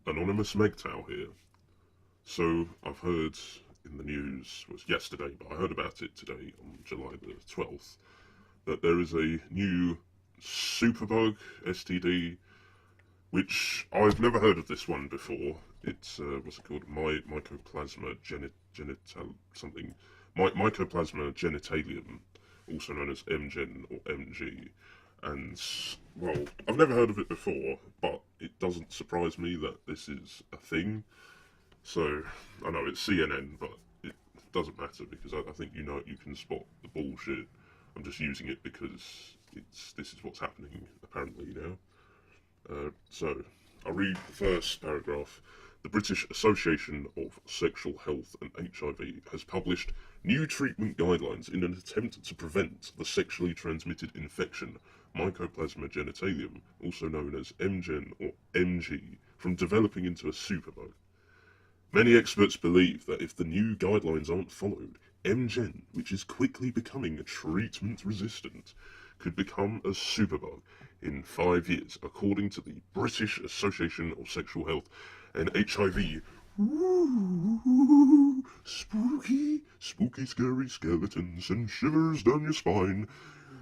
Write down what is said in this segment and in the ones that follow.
Anonymous MGTOW here. So I've heard in the news, was yesterday, but I heard about it today on July the 12th, that there is a new Superbug STD, which I've never heard of this one before. It's, what's it called? Mycoplasma genital something. Mycoplasma genitalium, also known as MGen or MG. And, well, I've never heard of it before, but it doesn't surprise me that this is a thing. So, I know it's CNN, but it doesn't matter because I think you can spot the bullshit. I'm just using it because this is what's happening apparently now. So, I'll read the first paragraph. The British Association of Sexual Health and HIV has published new treatment guidelines in an attempt to prevent the sexually transmitted infection Mycoplasma genitalium, also known as MGen or MG, from developing into a superbug. Many experts believe that if the new guidelines aren't followed, MGen, which is quickly becoming treatment resistant, could become a superbug in 5 years, according to the British Association of Sexual Health and HIV. Ooh, spooky, spooky, scary skeletons and shivers down your spine.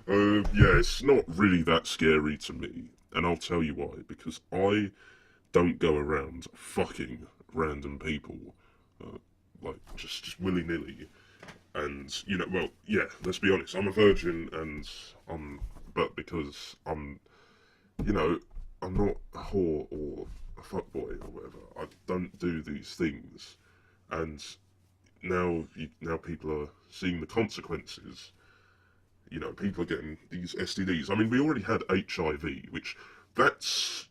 Yeah, it's not really that scary to me, and I'll tell you why. Because I don't go around fucking random people, like just willy nilly. And well, yeah. Let's be honest. I'm a virgin, and but because you know, I'm not a whore or a fuckboy or whatever. I don't do these things, and now people are seeing the consequences. People are getting these STDs. I mean, we already had HIV, which that's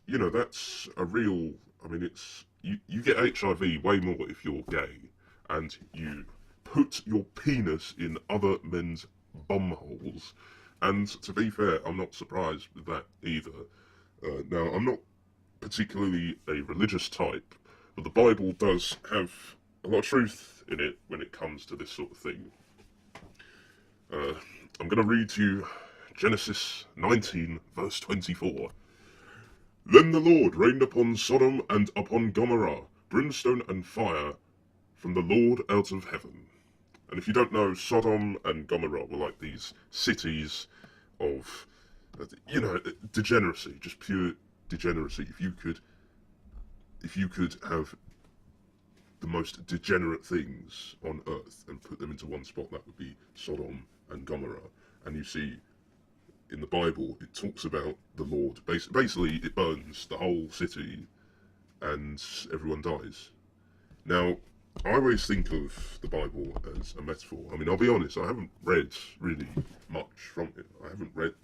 a real. I mean, it's you get HIV way more if you're gay, and you put your penis in other men's bumholes. And to be fair, I'm not surprised with that either. Now, I'm not particularly a religious type, but the Bible does have a lot of truth in it when it comes to this sort of thing. Uh, I'm going to read you Genesis 19, verse 24. Then the Lord rained upon Sodom and upon Gomorrah brimstone and fire from the Lord out of heaven. And if you don't know, Sodom and Gomorrah were like these cities of, degeneracy, just pure degeneracy. If you could have the most degenerate things on earth and put them into one spot, that would be Sodom and Gomorrah. And you see, in the Bible, it talks about the Lord. Basically, it burns the whole city and everyone dies. Now, I always think of the Bible as a metaphor. I mean, I'll be honest, I haven't read really much from it. I haven't read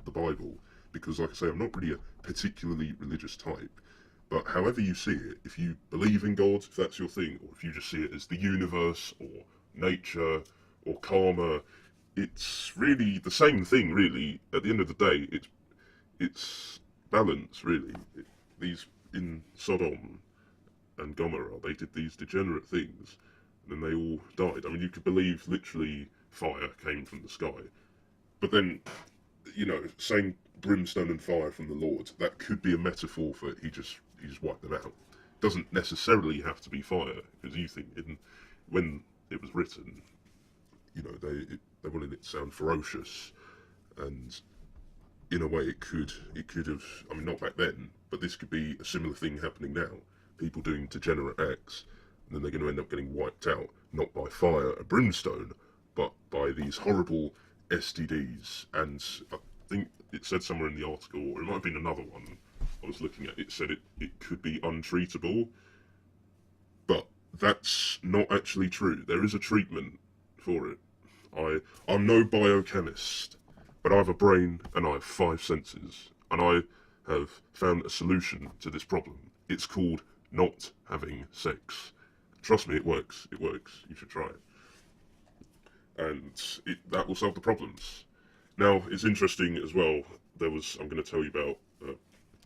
the Bible because, like I say, I'm not really a particularly religious type. But however you see it, if you believe in God, if that's your thing, or if you just see it as the universe or nature or karma, it's really the same thing. Really, at the end of the day, it's balance. Really, these in Sodom and Gomorrah, they did these degenerate things, and then they all died. I mean, you could believe literally fire came from the sky, but then saying brimstone and fire from the Lord, that could be a metaphor for he just wiped them out. It doesn't necessarily have to be fire, because you think when it was written, they wanted it to sound ferocious, and in a way it could have. I mean, not back then, but this could be a similar thing happening now. People doing degenerate acts, and then they're going to end up getting wiped out, not by fire and brimstone, but by these horrible STDs. And I think it said somewhere in the article, or it might have been another one I was looking at, it said it could be untreatable, but that's not actually true. There is a treatment for it. I'm no biochemist, but I have a brain and I have 5 senses, and I have found a solution to this problem. It's called not having sex. Trust me, it works. It works. You should try it. And that will solve the problems. Now, it's interesting as well. I'm going to tell you about.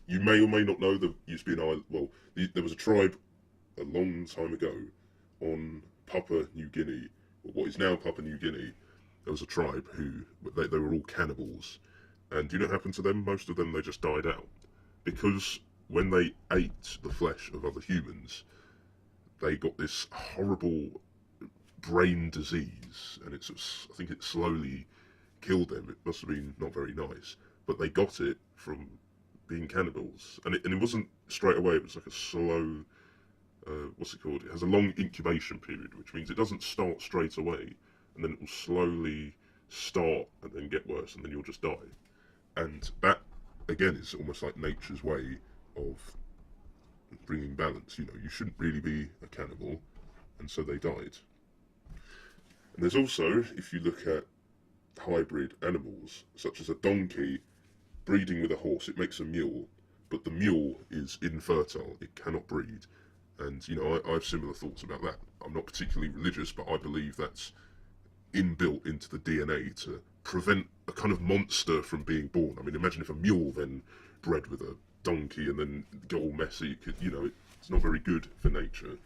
You may or may not know there used to be there was a tribe a long time ago on Papua New Guinea, or what is now Papua New Guinea. There was a tribe who they were all cannibals, and do you know what happened to them? Most of them, they just died out because when they ate the flesh of other humans, they got this horrible brain disease, and I think it slowly killed them. It must have been not very nice, but they got it from being cannibals, and it wasn't straight away. It was like a slow, what's it called? It has a long incubation period, which means it doesn't start straight away, and then it will slowly start and then get worse, and then you'll just die. And that, again, is almost like nature's way of bringing balance. You know, you shouldn't really be a cannibal, and so they died. And there's also, if you look at hybrid animals, such as a donkey breeding with a horse, it makes a mule, but the mule is infertile, it cannot breed. And, you know, I have similar thoughts about that. I'm not particularly religious, but I believe that's inbuilt into the DNA to prevent a kind of monster from being born. I mean, imagine if a mule then bred with a donkey and then got all messy. You know, it's not very good for nature.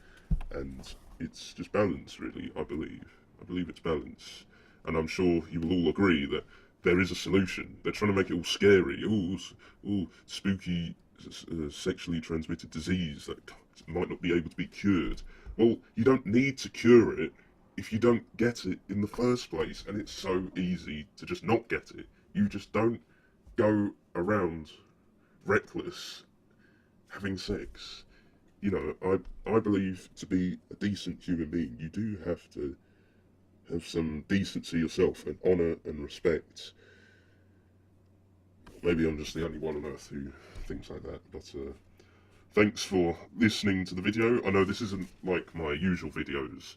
And it's just balance, really, I believe. I believe it's balance. And I'm sure you will all agree that there is a solution. They're trying to make it all scary. All spooky, sexually transmitted disease that might not be able to be cured. Well, you don't need to cure it if you don't get it in the first place, and it's so easy to just not get it. You just don't go around reckless having sex. You know, I believe to be a decent human being, you do have to have some decency yourself and honour and respect. Maybe I'm just the only one on earth who thinks like that, but thanks for listening to the video. I know this isn't like my usual videos.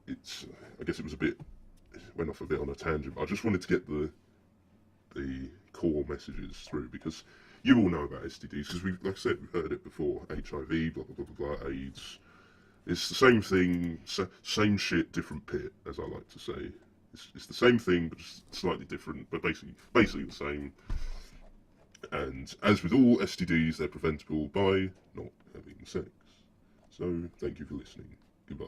I guess went off a bit on a tangent, but I just wanted to get the core messages through, because you all know about STDs, because like I said, we've heard it before, HIV, blah, blah, blah, blah, AIDS. It's the same thing, same shit, different pit, as I like to say. It's the same thing, but just slightly different, but basically the same. And as with all STDs, they're preventable by not having sex. So, thank you for listening. Goodbye.